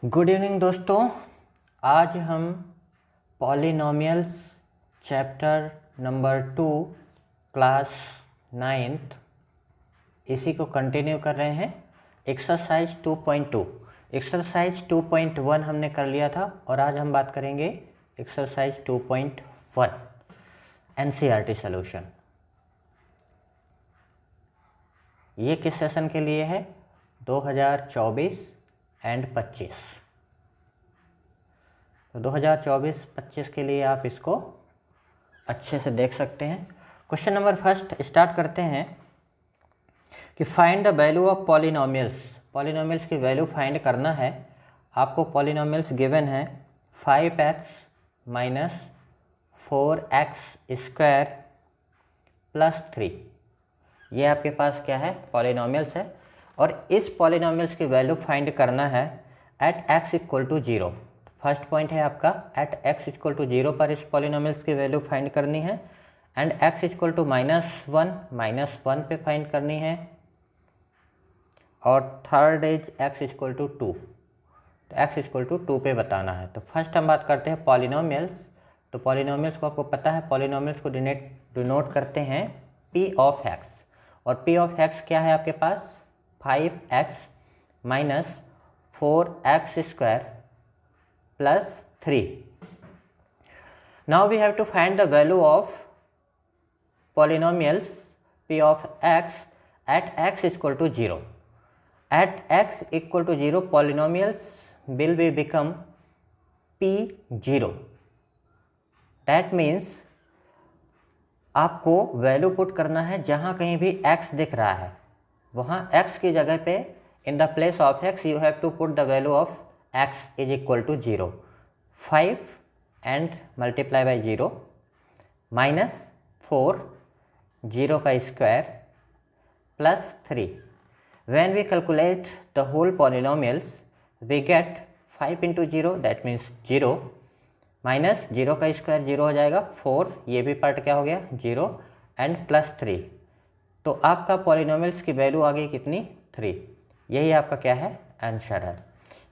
Good evening दोस्तों। आज हम polynomials chapter number 2 class 9th इसी को कंटिन्यू कर रहे हैं। एक्सरसाइज 2.2 एक्सरसाइज 2.1 हमने कर लिया था और आज हम बात करेंगे एक्सरसाइज 2.1 एनसीईआरटी सॉल्यूशन। ये किस सेशन के लिए है? 2024 एंड 25। तो 2024-25 के लिए आप इसको अच्छे से देख सकते हैं। क्वेश्चन नंबर फर्स्ट स्टार्ट करते हैं कि find the value of polynomials. Polynomials की वैल्यू फाइंड करना है। आपको पॉलिनोमियल्स गिवन है 5x minus 4x square plus 3। ये आपके पास क्या है? पॉलिनोमियल्स है और इस पॉलिनोमियल्स की वैल्यू फाइंड करना है at x equal to 0। First point है आपका एट x इक्वल टू 0 पर इस पॉलिनोमियल्स की वैल्यू फाइंड करनी है एंड x इक्वल टू -1 पे फाइंड करनी है और third is x equal to 2। तो x इक्वल टू 2 पे बताना है। तो फर्स्ट हम बात करते हैं पॉलिनोमियल्स। तो पॉलिनोमियल्स को आपको पता है, पॉलिनोमियल्स को डिनोट करते हैं p ऑफ x और p ऑफ x क्या है आपके पास? 5x minus 4x square plus 3. Now we have to find the value of polynomials p of x at x equal to 0. At x equal to 0 polynomials will be become p0. That means आपको value put करना है जहाँ कहीं भी x दिख रहा है वहाँ x की जगह पे in the place of x you have to put the value of x is equal to 0. 5 and multiply by 0 minus 4 0 का square plus 3. When we calculate the whole polynomials we get 5 into 0 that means 0 minus 0 का square 0 हो जाएगा 4, ये भी part क्या हो गया 0 and plus 3। तो आपका पॉलिनोमियल्स की वैल्यू आ गई कितनी? 3। यही आपका क्या है? आंसर है।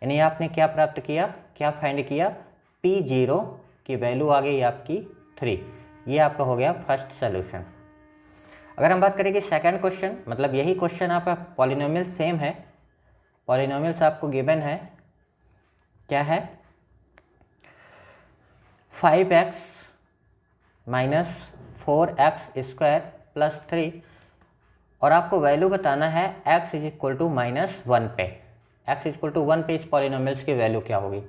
यानी आपने क्या प्राप्त किया, क्या फाइंड किया? P0 की वैल्यू आ गई आपकी 3। ये आपका हो गया फर्स्ट सॉल्यूशन। अगर हम बात करेंगे सेकंड क्वेश्चन, मतलब यही क्वेश्चन आपका पॉलिनोमियल सेम है। पॉलिनोमियल्स आपको गिवन है, क्या है? 5x minus 4x square plus 3 और आपको वैल्यू बताना है x इज इक्वल टू -1 पे। x इक्वल टू 1 पे इस पॉलिनोमियल्स की वैल्यू क्या होगी?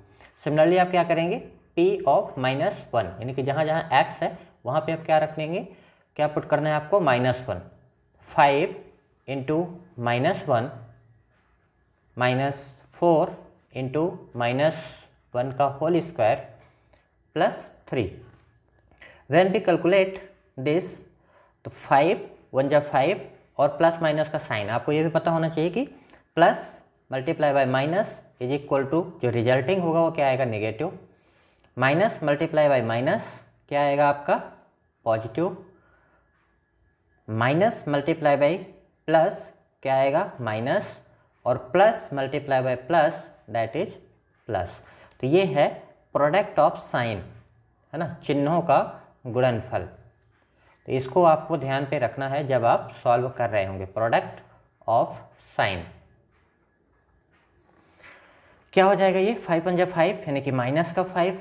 सिमिलरली आप क्या करेंगे? p ऑफ -1 यानी कि जहाँ जहाँ x है वहाँ पे आप क्या रख देंगे? क्या पुट करना है आपको? -1। 5 इंटू -1 माइनस 4 इंटू -1 का whole square plus 3। When we calculate this तो 5 1 जा 5 और प्लस माइनस का साइन आपको ये भी पता होना चाहिए कि plus multiply by minus is equal to जो रिजल्टिंग होगा वो क्या आएगा? Negative. Minus multiply by minus क्या आएगा आपका? Positive. Minus multiply by plus क्या आएगा? माइनस और plus multiply by plus that is plus. तो ये है प्रोडक्ट ऑफ साइन, है ना, चिन्हों का गुणनफल। तो इसको आपको ध्यान पे रखना है जब आप सॉल्व कर रहे होंगे। प्रोडक्ट ऑफ साइन क्या हो जाएगा? ये 5 1 जा 5 यानी कि माइनस का 5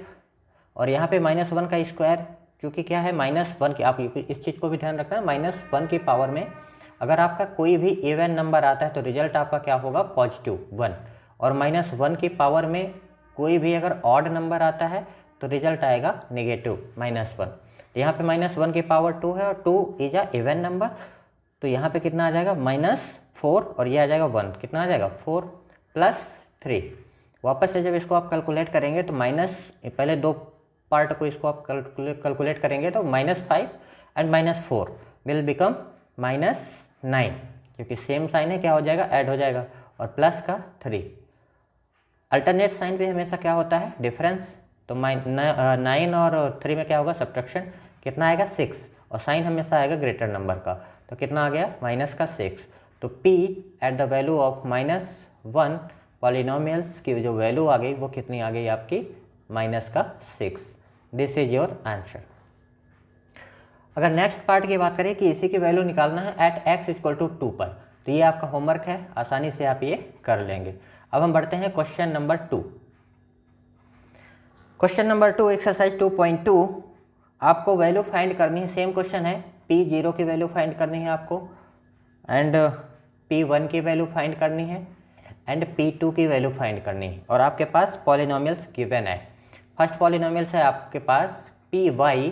और यहाँ पे -1 का स्क्वायर, क्योंकि क्या है -1 की, आप इस चीज़ को भी ध्यान रखना है। -1 की पावर में अगर आपका कोई भी इवन नंबर आता है तो रिजल्ट आपका क्या होगा? पॉजिटिव 1। और -1 की पावर में कोई भी अगर ऑड नंबर आता है तो रिजल्ट आएगा नेगेटिव -1। तो यहाँ पे -1 की पावर 2 है और 2 इज अ इवन नंबर। तो यहाँ पे कितना आ जाएगा? -4 और ये आ जाएगा 1। कितना आ जाएगा? 4 प्लस 3। वापस से जब इसको आप कैलकुलेट करेंगे तो पहले दो पार्ट को इसको आप कैलकुलेट करेंगे तो -5 एंड -4 विल बिकम -9 क्योंकि सेम साइन है, क्या हो जाएगा? ऐड हो जाएगा और प्लस का 3। अल्टरनेट साइन पे हमेशा क्या होता है? डिफरेंस। तो 9 और 3 में क्या होगा? सब्ट्रैक्शन। कितना आएगा? 6 और साइन हमेशा आएगा ग्रेटर नंबर का। तो कितना आ गया? -6। तो p at the value of -1 polynomials की जो वैल्यू आ गई वो कितनी आ गई आपकी -6। This is your answer. अगर नेक्स्ट पार्ट की बात करें कि इसी की वैल्यू निकालना है एट x = 2 पर, तो ये आपका होमवर्क है, आसानी से आप ये कर लेंगे। अब हम बढ़ते हैं question number 2। Question number 2 exercise 2.2। आपको वैल्यू फाइंड करनी है, सेम क्वेश्चन है, P0 की वैल्यू फाइंड करनी है आपको, एंड P1 की वैल्यू फाइंड करनी है, एंड P2 की वैल्यू फाइंड करनी है, और आपके पास पॉलिनोमियल्स गिवन है। फर्स्ट पॉलिनोमियल्स है आपके पास Py = y²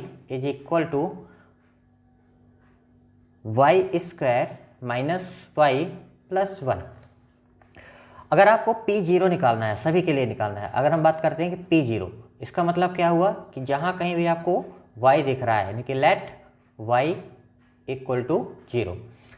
- y + 1। अगर आपको P0 निकालना है, सभी के लिए निकालना है, अगर हम बात करते हैं कि P0, इसका मतलब क्या हुआ कि जहाँ कहीं भी आपको y दिख रहा है, यानी कि लेट y = 0,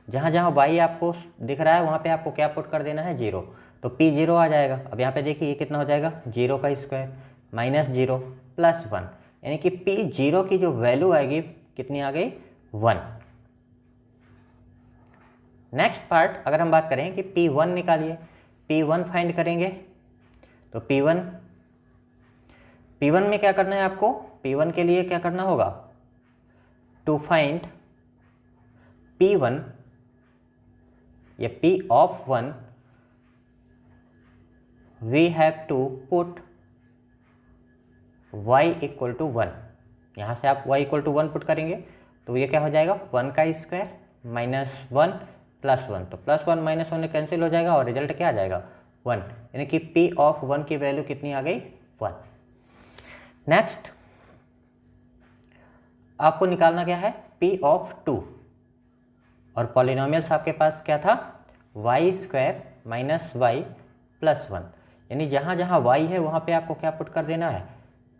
जहाँ जहाँ y आपको दिख रहा है वहाँ पे आपको क्या पुट कर देना है, 0, तो P0 आ जाएगा। अब यहाँ पे देखिए ये कितना हो जाएगा, 0 का स्क्वायर -0 + 1, यानी कि P0 की जो वैल्यू आएगी कितनी आ गई, 1। नेक्स्ट पार्ट अगर हम बात करें कि P1 निकालिए, P1 फाइंड करेंगे, तो P1 में क्या करना है आपको, P1 के लिए क्या करना होगा, टू फाइंड P1 या P of 1 we have to put y = 1। यहाँ से आप y = 1 पुट करेंगे तो ये क्या हो जाएगा, 1 का स्क्वायर -1 + 1, तो +1 -1 कैंसिल हो जाएगा और रिजल्ट क्या आ जाएगा, 1, यानी कि P of 1 की वैल्यू कितनी आ गई, 1। नेक्स्ट आपको निकालना क्या है, P of 2, और पॉलिनोमियल्स आपके पास क्या था, y² - y + 1, यानी जहाँ जहाँ y है वहाँ पे आपको क्या पुट कर देना है,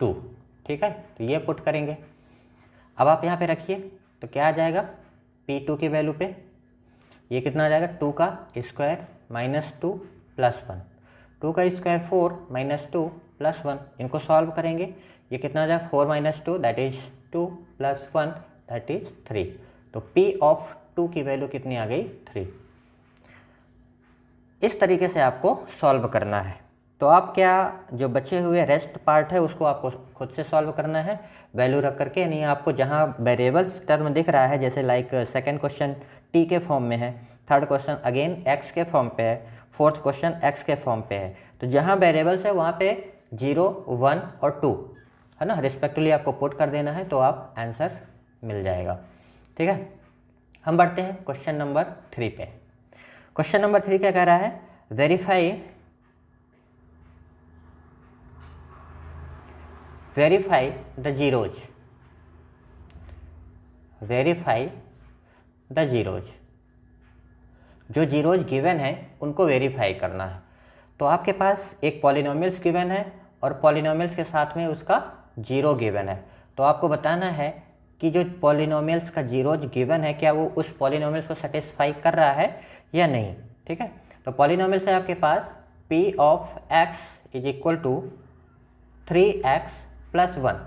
2, ठीक है, तो ये पुट करेंगे। अब आप यहाँ पे रखिए तो क्या आ जाएगा, P2 की वैल्यू पे ये कितना आ जाएगा, 2 का स्क्वायर -2 + 1, 2 का स्क्वायर 4 -2 + 1, इनको सॉल्व करेंगे, ये कितना आ जाएगा, 4 - 2 दैट इज 2 + 1 दैट इज 3, तो P of 2 की वैल्यू कितनी आ गई, 3। इस तरीके से आपको सॉल्व करना है। तो आप क्या, जो बचे हुए रेस्ट पार्ट है उसको आपको खुद से सॉल्व करना है वैल्यू रख करके, यानी आपको जहाँ वेरिएबल्स टर्म दिख रहा है, जैसे लाइक सेकंड क्वेश्चन t के फॉर्म में है, थर्ड क्वेश्चन अगेन x के फॉर्म पे है, फोर्थ क्वेश्चन x के फॉर्म पे है, तो जहाँ वेरिएबल्स है वहाँ पे 0, 1 और 2 है ना, रिस्पेक्टिवली आपको पुट कर देना है, तो आप आंसर मिल जाएगा। ठीक है, हम बढ़ते हैं क्वेश्चन नंबर 3 पे। क्वेश्चन नंबर 3 क्या कह रहा है, verify the zeros, verify the zeros, जो जीरोज गिवन है उनको वेरीफाई करना है। तो आपके पास एक पॉलिनोमियल्स गिवन है और पॉलिनोमियल्स के साथ में उसका जीरो गिवन है, तो आपको बताना है कि जो पॉलिनोमियल्स का जीरोज गिवन है क्या वो उस पॉलिनोमियल्स को सेटिस्फाई कर रहा है या नहीं। ठीक है, तो पॉलिनोमियल्स है आपके पास P of x = 3x + 1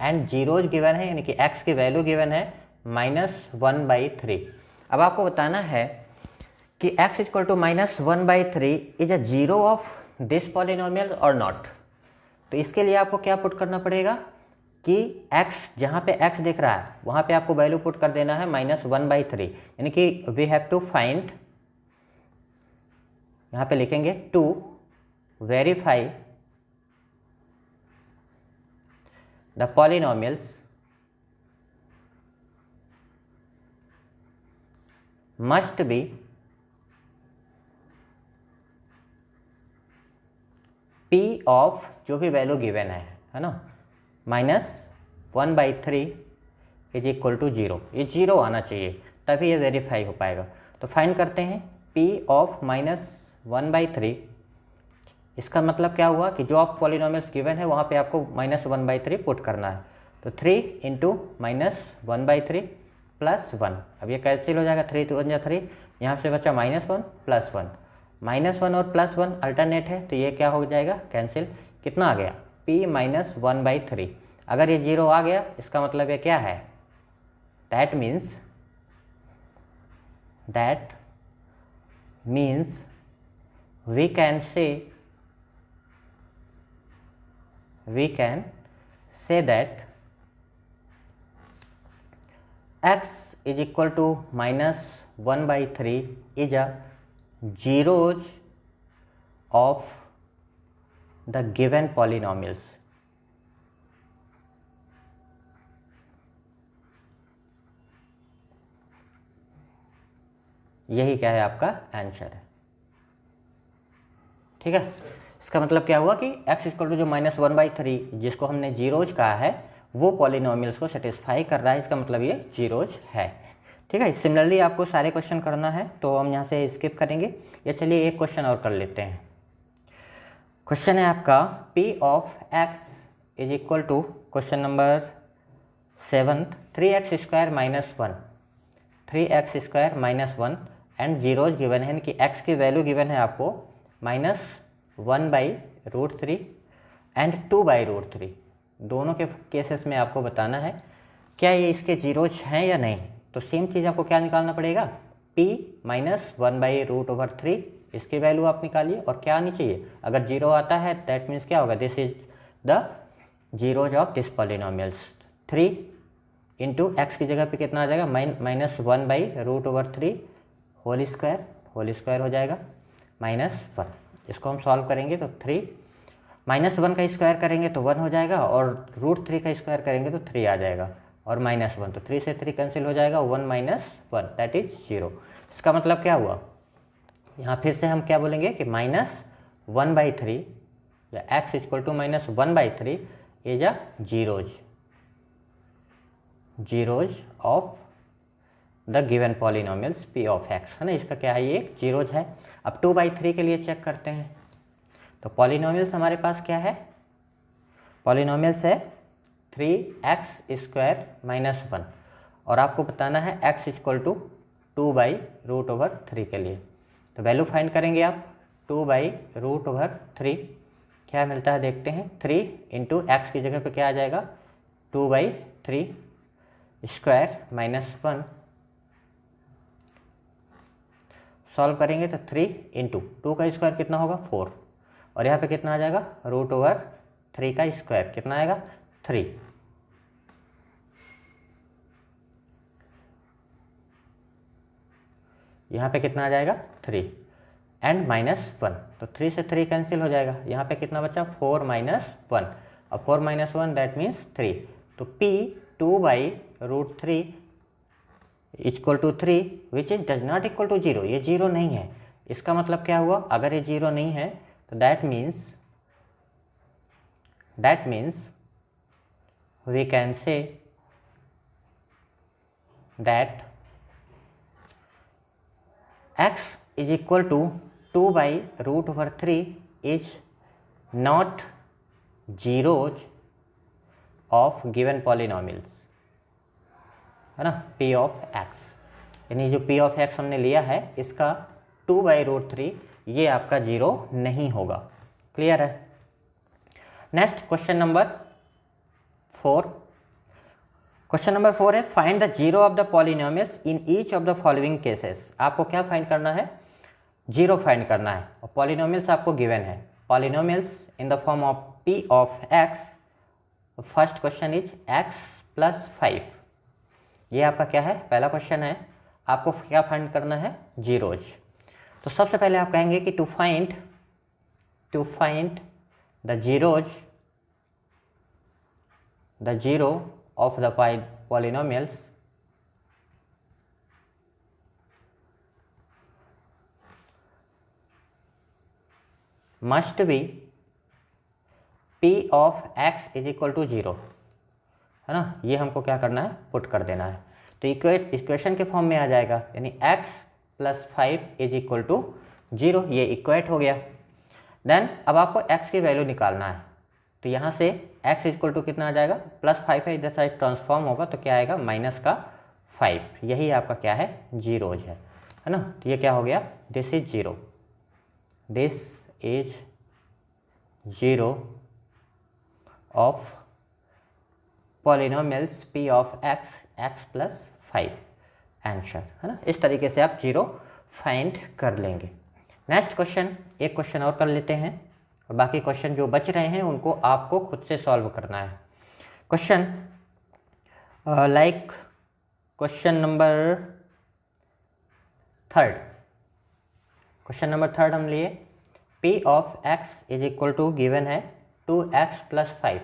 and zeros given है, यानी कि x की वैल्यू गिवन है -1/3। अब आपको बताना है कि x = -1/3 is a zero of this polynomial और नॉट। तो इसके लिए आपको क्या पुट करना पड़ेगा कि x, जहाँ पे x दिख रहा है वहाँ पे आपको वैल्यू पुट कर देना है -1/3, यानी कि वी हैव टू फाइंड, यहाँ पे लिखेंगे to verify the polynomials must be P of जो भी वैल्यू गिवन है ना, -1/3 इज इक्वल टू 0, ये 0 आना चाहिए तभी ये वेरीफाई हो पाएगा। तो फाइंड करते हैं P ऑफ -1/3, इसका मतलब क्या हुआ कि जो आप पॉलिनोमियल्स गिवन है वहाँ पे आपको -1/3 पुट करना है, तो 3 × -1/3 + 1, अब ये कैंसिल हो जाएगा, 3 × 2 = 3, यहाँ से बचा -1 + 1, -1 और +1 अल्टरनेट है तो ये क्या हो जाएगा, कैंसिल, कितना आ गया, P -1/3। अगर ये 0 आ गया इसका मतलब ये क्या है, that means we can say we can say that x is equal to minus 1/3 is a zeros of the given polynomials. यही क्या है आपका आंसर है। ठीक है, इसका मतलब क्या हुआ कि x इक्वल टू जो -1/3 जिसको हमने जीरोज कहा है वो पॉलिनोमियल्स को सेटिस्फाई कर रहा है, इसका मतलब ये जीरोज है। ठीक है, सिमिलरली आपको सारे क्वेश्चन करना है तो हम यहाँ से स्किप करेंगे। या चलिए एक क्वेश्चन और कर लेते हैं। क्वेश्चन है आपका p of x is equal to question number 7 3x² - 1 3x² - 1 and zeros given है कि x की वैल्यू गिवन है आपको -1/√3 एंड 2/√3। दोनों के केसेस में आपको बताना है क्या ये इसके जीरोज हैं या नहीं। तो सेम चीज़ आपको क्या निकालना पड़ेगा, p -1/√3 इसकी वैल्यू आप निकालिए और क्या आनी चाहिए, अगर जीरो आता है दैट मीन्स क्या होगा, this is the zeros of this polynomials. 3 into x की जगह पे कितना आ जाएगा, -1/√3 होल स्क्वायर हो जाएगा -1। इसको हम सॉल्व करेंगे तो 3 -1 का स्क्वायर करेंगे तो 1 हो जाएगा और √3 का स्क्वायर करेंगे तो 3 आ जाएगा और -1, तो 3 से 3 कैंसिल हो जाएगा, 1 - 1 दैट इज 0। इसका मतलब क्या हुआ, यहाँ फिर से हम क्या बोलेंगे कि -1/3 या x equal to -1/3 is a zeros of the given polynomials p of x, है ना। इसका क्या है, ये एक जीरोज है। अब 2/3 के लिए चेक करते हैं। तो पॉलिनोमियल्स हमारे पास क्या है, पॉलिनोमियल्स है 3x² - 1 और आपको बताना है x इक्वल टू 2/√3 के लिए। तो वैल्यू फाइंड करेंगे आप, 2/√3 क्या मिलता है देखते हैं। 3 इंटू एक्स की जगह पे क्या आ जाएगा, 2/3 स्क्वायर -1 सॉल्व करेंगे तो 3 इंटू 2 का स्क्वायर कितना होगा 4 और यहाँ पे कितना आ जाएगा, √3 का स्क्वायर कितना आएगा 3। यहाँ पे कितना आ जाएगा 3 एंड -1, तो 3 से 3 कैंसिल हो जाएगा, यहाँ पे कितना बचा 4 - 1, अब 4 - 1 दैट मीन्स 3। तो p 2/√3 equal to 3 which is does not equal to 0, ये 0 नहीं है। इसका मतलब क्या हुआ, अगर ये 0 नहीं है तो that means we can say that x is equal to 2/√3 is not zeros of given polynomials, है ना, p ऑफ x। यानी जो p ऑफ x हमने लिया है इसका 2/√3 ये आपका 0 नहीं होगा। क्लियर है। Next question number 4। Question number 4 है find the zero of the polynomials in each of the following cases. आपको क्या फाइंड करना है, जीरो फाइंड करना है और पॉलिनोमियल्स आपको गिवन है। Polynomials in the form of p of x, first question is x + 5। ये आपका क्या है, पहला क्वेश्चन है। आपको क्या फाइंड करना है, जीरोज। तो सबसे पहले आप कहेंगे कि to find the zero of the polynomials must be p of x is equal to 0, है ना। ये हमको क्या करना है, पुट कर देना है। तो इक्वेशन के फॉर्म में आ जाएगा, यानी x + 5 इज इक्वल टू 0, ये इक्वेट हो गया। देन अब आपको x की वैल्यू निकालना है। तो यहाँ से x इक्वल टू कितना आ जाएगा, +5 है, इधर साइड ट्रांसफॉर्म होगा तो क्या आएगा -5। यही आपका क्या है, जीरोज है ना। तो ये क्या हो गया, this is 0, this is 0 of polynomials p of x + 5 answer, है ना। इस तरीके से आप 0 फाइंड कर लेंगे। नेक्स्ट क्वेश्चन, एक क्वेश्चन और कर लेते हैं। और बाकी क्वेश्चन जो बच रहे हैं उनको आपको खुद से सॉल्व करना है। Question like question number third, question number third हम लिए P of x is equal to given है 2x + 5,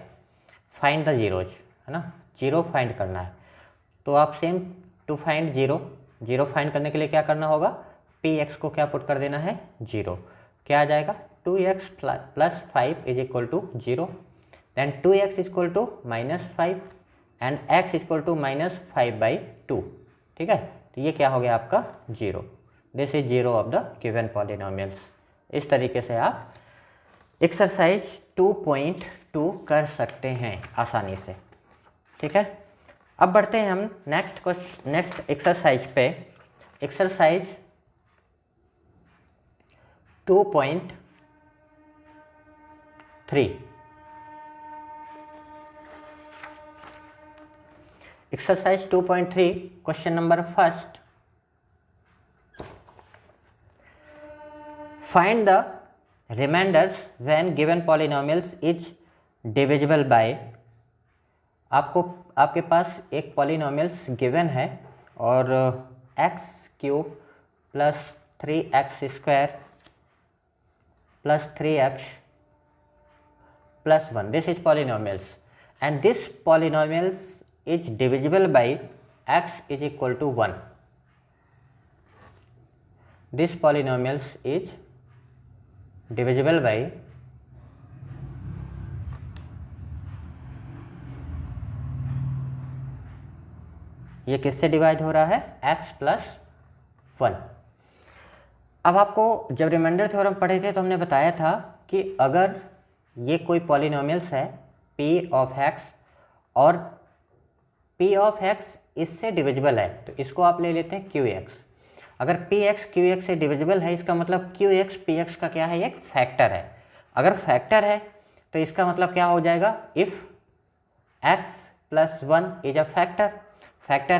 फाइंड द जीरोज, है ना, जीरो फाइंड करना है। तो आप same to find zero find करने के लिए क्या करना होगा, Px को क्या पुट कर देना है, जीरो। क्या आ जाएगा, 2x + 5 is equal to 0, then 2x equal to -5 and x equal to -5/2, ठीक है। तो ये क्या हो गया आपका, zero. This is zero of the given polynomials. इस तरीके से आप एक्सरसाइज 2.2 कर सकते हैं आसानी से, ठीक है। अब बढ़ते हैं हम नेक्स्ट एक्सरसाइज पे, exercise 2.3। Exercise 2.3 question number first, find the remainders when given polynomials is divisible by. आपके पास एक पॉलिनोमियल्स गिवन है और x³ + 3x² + 3x + 1, this is polynomials and this polynomials is divisible by x is equal to 1. This polynomials is divisible by ये किससे divide हो रहा है, x + 1। अब आपको जब रिमाइंडर थ्योरम पढ़े थे तो हमने बताया था कि अगर ये कोई पॉलिनोमियल्स है p ऑफ x और p ऑफ x इससे डिविजिबल है तो इसको आप ले लेते हैं qx। अगर px qx से डिविजिबल है इसका मतलब qx px का क्या है, एक फैक्टर है। अगर फैक्टर है तो इसका मतलब क्या हो जाएगा, if x + 1 is a factor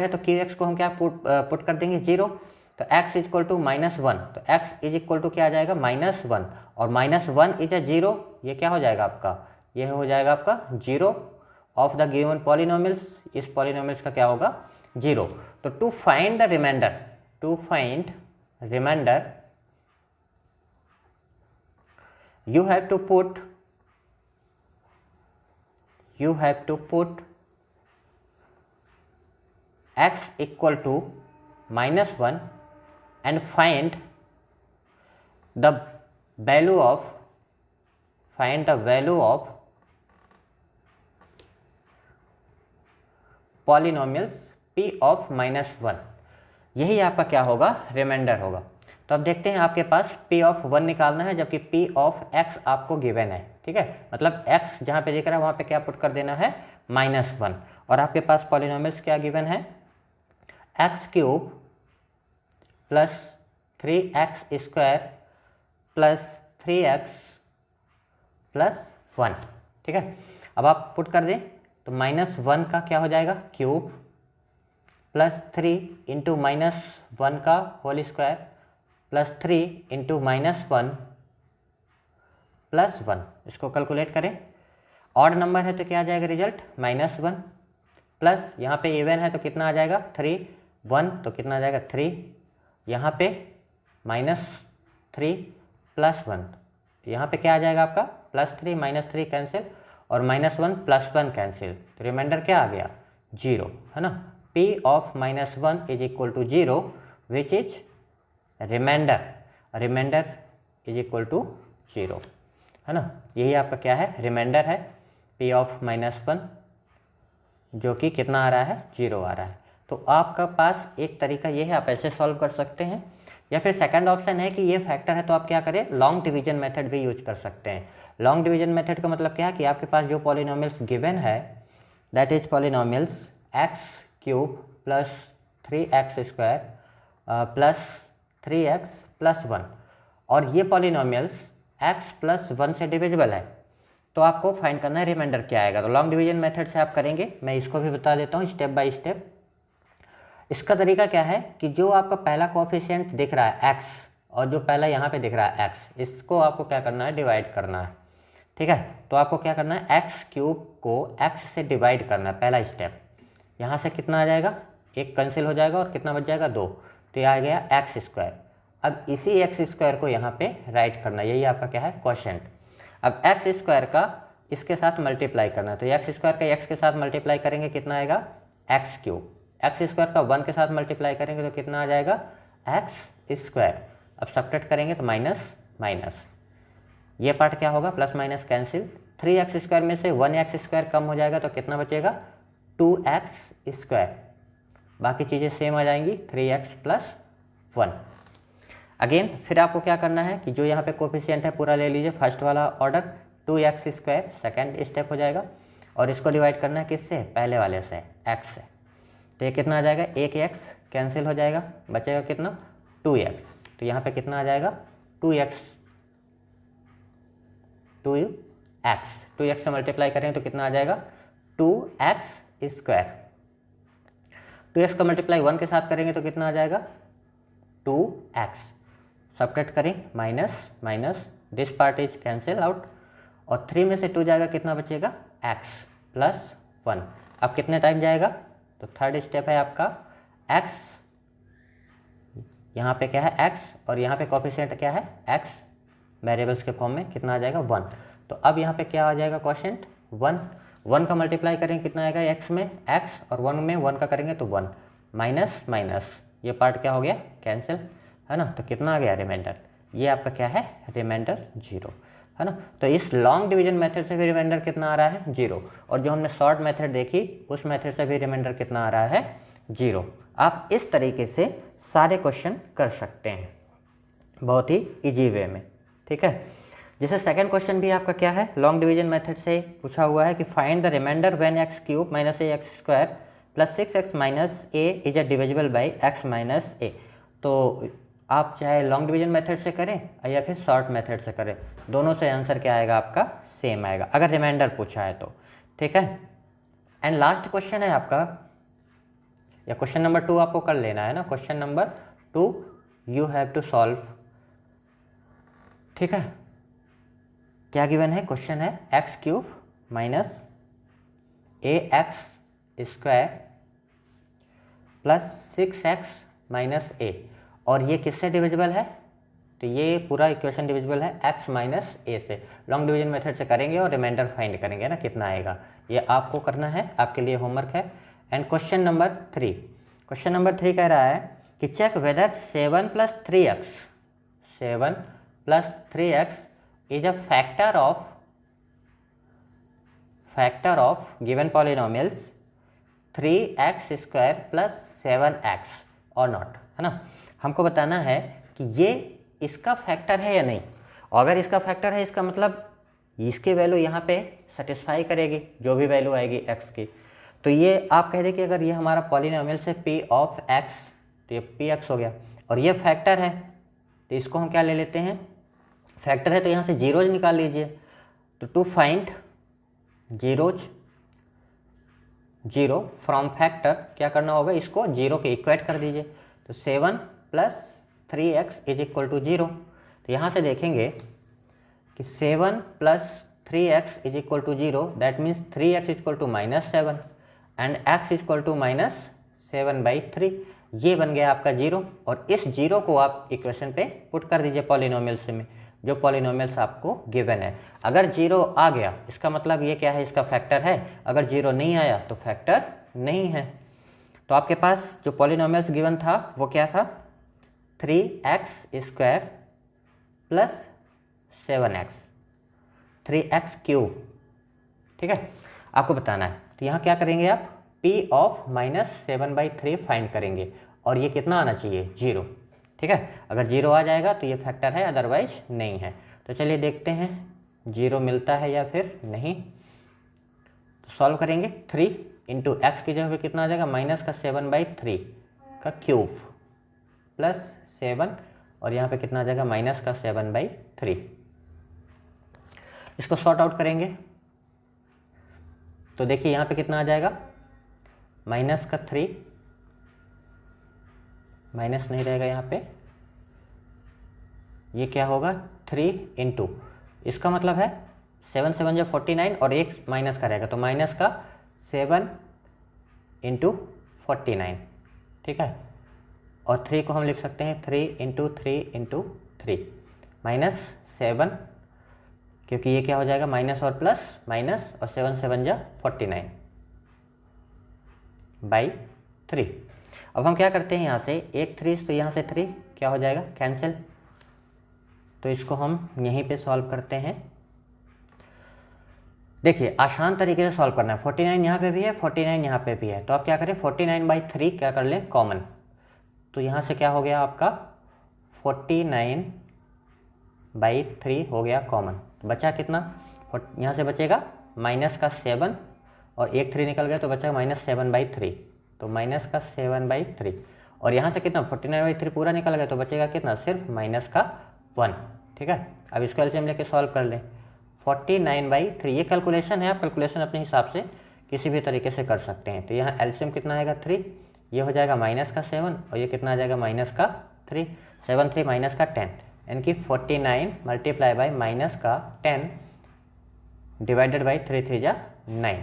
है तो qx को हम क्या पुट कर देंगे, 0। तो x इक्वल टू -1, तो x इज इक्वल टू क्या आ जाएगा, -1 और -1 इज अ 0, ये क्या हो जाएगा आपका, ये हो जाएगा आपका zero of the given polynomials. इस पॉलिनोमियल्स का क्या होगा, 0। तो to find the remainder you have to put x equal to -1 and find the value of polynomials p of -1। यही आपका क्या होगा, रिमाइंडर होगा। तो अब देखते हैं आपके पास p ऑफ 1 निकालना है जबकि p ऑफ x आपको गिवन है, ठीक है। मतलब x जहाँ पे दिख रहा है वहाँ पे क्या पुट कर देना है, -1 और आपके पास पॉलिनोमियल्स क्या गिवन है, x³ + 3x² + 3x + 1, ठीक है। अब आप पुट कर दें तो -1 का क्या हो जाएगा, क्यूब + 3 × -1 का होल स्क्वायर + 3 × -1 + 1। इसको कैलकुलेट करें, ऑड नंबर है तो क्या आ जाएगा रिजल्ट, -1 प्लस यहाँ पे इवन है तो कितना आ जाएगा, 3, 1 तो कितना आ जाएगा 3, यहाँ पे -3 + 1, यहाँ पे क्या आ जाएगा आपका, +3 -3 कैंसिल और -1 + 1 कैंसिल, तो रिमाइंडर क्या आ गया, 0, है ना। p of -1 is equal to 0 which is remainder is equal to 0, है ना। यही आपका क्या है, रिमाइंडर है p ऑफ -1 जो कि कितना आ रहा है, 0 आ रहा है। तो आपका पास एक तरीका ये है, आप ऐसे सॉल्व कर सकते हैं, या फिर सेकंड ऑप्शन है कि ये फैक्टर है तो आप क्या करें, लॉन्ग डिवीजन मेथड भी यूज कर सकते हैं। लॉन्ग डिवीजन मेथड का मतलब क्या है कि आपके पास जो पॉलिनोमियल्स गिवन है that is polynomials x³ + 3x² + 3x + 1 और ये पॉलिनोमियल्स x + 1 से डिविजिबल है तो आपको फाइंड करना है रिमाइंडर क्या आएगा। तो लॉन्ग डिवीजन मेथड से आप करेंगे, मैं इसको भी बता देता हूँ स्टेप बाय स्टेप। इसका तरीका क्या है कि जो आपका पहला कोएफिशिएंट दिख रहा है x और जो पहला यहाँ पे दिख रहा है x, इसको आपको क्या करना है, डिवाइड करना है। ठीक है। तो आपको क्या करना है, एक्स क्यूब को एक्स से डिवाइड करना है, पहला स्टेप। यहाँ से कितना आ जाएगा, एक कैंसिल हो जाएगा और कितना बच जाएगा, 2। तो ये आ गया एक्स स्क्वायर। अब इसी एक्स स्क्वायर को यहाँ पे राइट करना, यही आपका क्या है, क्वोशिएंट। अब एक्स स्क्वायर का इसके साथ मल्टीप्लाई करना है, तो एक्स स्क्वायर का एक्स के साथ मल्टीप्लाई करेंगे कितना आएगा, एक्स क्यूब। एक्स स्क्वायर का 1 के साथ मल्टीप्लाई करेंगे तो कितना आ जाएगा, एक्स स्क्वायर। अब सब्ट्रैक्ट करेंगे तो माइनस माइनस, ये पार्ट क्या होगा, plus minus cancel. 3x square में से 1x स्क्वायर कम हो जाएगा तो कितना बचेगा, 2x स्क्वायर। बाकी चीज़ें सेम आ जाएंगी, 3x + 1। अगेन फिर आपको क्या करना है कि जो यहाँ पे कोफिशिएंट है पूरा ले लीजिए, फर्स्ट वाला order 2x square, second step हो जाएगा। और इसको डिवाइड करना है किससे, पहले वाले से, x से। तो ये कितना आ जाएगा, एक x कैंसिल हो जाएगा, बचेगा कितना, 2x। तो यहाँ पे कितना आ जाएगा, 2x से मल्टीप्लाई करें तो कितना आ जाएगा, 2x स्क्वायर। 2x का मल्टीप्लाई 1 के साथ करेंगे तो कितना आ जाएगा, 2x। सब्ट्रैक्ट करें, minus minus, this part is cancel out, और 3 में से 2 जाएगा, कितना बचेगा, x + 1। अब कितने टाइम जाएगा, तो थर्ड स्टेप है आपका x, यहाँ पे क्या है x, और यहाँ पे कोफिशिएंट क्या है, x, वेरिएबल्स के फॉर्म में कितना आ जाएगा, 1। तो अब यहाँ पे क्या आ जाएगा, क्वोशिएंट 1। 1 का मल्टीप्लाई करेंगे कितना आएगा, x में x, और 1 में 1 का करेंगे तो 1, माइनस माइनस, ये पार्ट क्या हो गया, कैंसिल, है ना। तो कितना आ गया, रिमाइंडर। ये आपका क्या है, रिमाइंडर 0, है ना। तो इस लॉन्ग डिवीजन मेथड से भी रिमाइंडर कितना आ रहा है, 0। और जो हमने शॉर्ट मेथड देखी उस मेथड से भी रिमाइंडर कितना आ रहा है, 0। आप इस तरीके से सारे क्वेश्चन कर सकते हैं बहुत ही इजी वे में, ठीक है। जैसे सेकंड क्वेश्चन भी आपका क्या है, लॉन्ग डिवीजन मेथड से पूछा हुआ है कि find the remainder when x³ - ax² + 6x - a is divisible by x - a। तो आप चाहे लॉन्ग डिवीजन मेथड से करें या फिर शॉर्ट मेथड से करें, दोनों से आंसर क्या आएगा आपका, सेम आएगा, अगर रिमाइंडर पूछा है तो, ठीक है। एंड लास्ट क्वेश्चन है आपका, या क्वेश्चन नंबर 2 आपको कर लेना है ना, question number 2 you have to solve, ठीक है। क्या गिवन है, क्वेश्चन है x³ - ax² + 6x - a, और ये किससे डिविजिबल है, तो ये पूरा इक्वेशन डिविजिबल है x - a से। लॉन्ग डिवीजन मेथड से करेंगे और रिमाइंडर फाइंड करेंगे ना, कितना आएगा, ये आपको करना है, आपके लिए होमवर्क है। And question number 3, question number 3 कह रहा है कि check whether 7 + 3x is a factor of given polynomials 3x² + 7x और नॉट, है ना। हमको बताना है कि ये इसका फैक्टर है या नहीं, और अगर इसका फैक्टर है इसका मतलब इसकी वैल्यू यहाँ पे सेटिस्फाई करेगी, जो भी वैल्यू आएगी x की। तो ये आप कह रहे कि अगर ये हमारा पॉलिनोमियल से p ऑफ x, तो ये px हो गया, और ये फैक्टर है, तो इसको हम क्या ले लेते हैं, फैक्टर है तो यहाँ से जीरोज निकाल लीजिए। तो to find zero from factor क्या करना होगा, इसको जीरो के इक्वेट कर दीजिए। तो 7 + 3x = 0। तो यहाँ से देखेंगे कि 7 + 3x = 0, that means 3x = -7 and x = -7/3। ये बन गया आपका 0, और इस 0 को आप इक्वेशन पे पुट कर दीजिए पॉलिनोमियल्स में, जो पॉलिनोमियल्स आपको गिवन है। अगर 0 आ गया इसका मतलब ये क्या है, इसका फैक्टर है, अगर 0 नहीं आया तो फैक्टर नहीं है। तो आपके पास जो पॉलिनोमियल्स गिवन था वो क्या था, 3x² + 7x, 3x³, ठीक है, आपको बताना है। तो यहाँ क्या करेंगे आप, p ऑफ -7/3 फाइंड करेंगे, और ये कितना आना चाहिए, 0, ठीक है। अगर 0 आ जाएगा तो ये फैक्टर है, अदरवाइज नहीं है। तो चलिए देखते हैं 0 मिलता है या फिर नहीं। तो सॉल्व करेंगे, 3 × x की जगह पे कितना आ जाएगा, -7/3 का क्यूब प्लस 7, और यहाँ पे कितना आ जाएगा, -7/3। इसको सॉर्ट आउट करेंगे तो देखिए यहाँ पे कितना आ जाएगा, -3, माइनस नहीं रहेगा यहाँ पे, ये क्या होगा, 3 × इसका मतलब है 7 7 जा 49 और एक माइनस का रहेगा, तो माइनस का 7 इंटू 49, ठीक है। और 3 को हम लिख सकते हैं 3 इंटू 3 इंटू 3 माइनस 7, क्योंकि ये क्या हो जाएगा माइनस और प्लस माइनस, और 7 7 जा 49 बाई 3। अब हम क्या करते हैं यहाँ से एक 3, तो यहाँ से 3 क्या हो जाएगा कैंसिल, तो इसको हम यहीं पे सॉल्व करते हैं। देखिए आसान तरीके से सॉल्व करना है, 49 यहाँ पे भी है 49 यहाँ पे भी है, तो आप क्या करें 49/3 क्या कर लें कॉमन, तो यहाँ से क्या हो गया आपका 49/3 हो गया कॉमन, तो बचा कितना, यहाँ से बचेगा माइनस का 7 और एक 3 निकल गया तो बचा -7/3, तो माइनस का 7/3, और यहाँ से कितना 49/3 पूरा निकल गया तो बचेगा कितना सिर्फ माइनस का 1, ठीक है। अब इसको एलसीएम लेके सॉल्व कर लें, 49/3 ये कैलकुलेशन है, आप कैलकुलेशन अपने हिसाब से किसी भी तरीके से कर सकते हैं। तो यहाँ एलसीएम कितना आएगा 3, ये हो जाएगा माइनस का 7 और ये कितना आ जाएगा माइनस का 3, 7 3 माइनस का 10, यानी कि 49 मल्टीप्लाई बाई माइनस का 10 डिवाइडेड बाई 3 3 जा 9।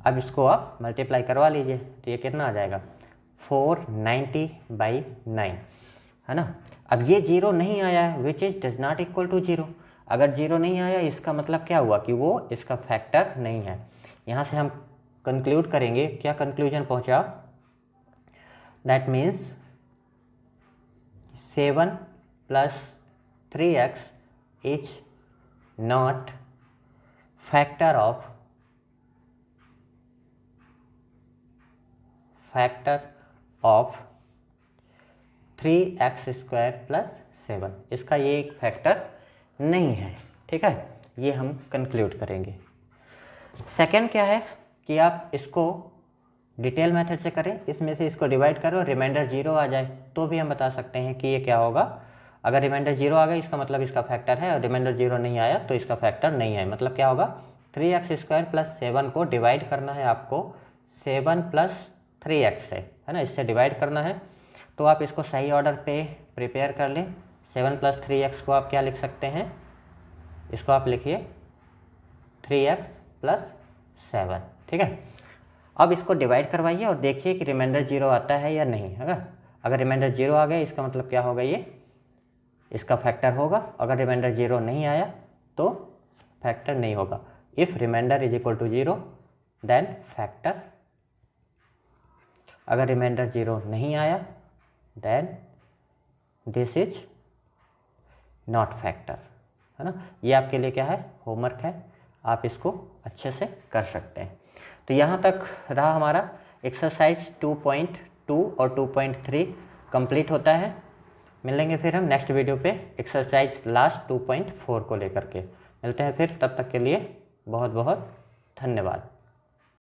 अब इसको आप मल्टीप्लाई करवा लीजिए, तो ये कितना आ जाएगा 490/9, है ना। अब ये 0 नहीं आया है, which is does not equal to 0। अगर 0 नहीं आया इसका मतलब क्या हुआ कि वो इसका फैक्टर नहीं है। यहाँ से हम कंक्लूड करेंगे, क्या कंक्लूजन पहुँचा, that means 7 + 3x is not factor of 3x² + 7, इसका ये एक फैक्टर नहीं है, ठीक है। ये हम कंक्लूड करेंगे। सेकंड क्या है कि आप इसको डिटेल मेथड से करें, इसमें से इसको डिवाइड करो, रिमाइंडर 0 आ जाए तो भी हम बता सकते हैं कि ये क्या होगा। अगर रिमाइंडर 0 आ गया इसका मतलब इसका फैक्टर है, और रिमाइंडर 0 नहीं आया तो इसका फैक्टर नहीं है। मतलब क्या होगा 3x² + 7 को डिवाइड करना है आपको 7 + 3x से, है ना, इससे डिवाइड करना है। तो आप इसको सही ऑर्डर पे प्रिपेयर कर लें। 7 + 3x को आप क्या लिख सकते हैं, इसको आप लिखिए 3x + 7, ठीक है। अब इसको डिवाइड करवाइए और देखिए कि रिमाइंडर 0 आता है या नहीं, है ना। अगर रिमाइंडर 0 आ गया इसका मतलब क्या होगा, ये इसका फैक्टर होगा। अगर रिमाइंडर 0 नहीं आया तो फैक्टर नहीं होगा। If remainder is equal to 0 then factor. अगर रिमाइंडर 0 नहीं आया then this is not factor, है ना। ये आपके लिए क्या है होमवर्क है, आप इसको अच्छे से कर सकते हैं। तो यहाँ तक रहा हमारा एक्सरसाइज 2.2 और 2.3 कंप्लीट होता है। मिलेंगे फिर हम नेक्स्ट वीडियो पे एक्सरसाइज लास्ट 2.4 को लेकर के मिलते हैं फिर। तब तक के लिए बहुत बहुत धन्यवाद।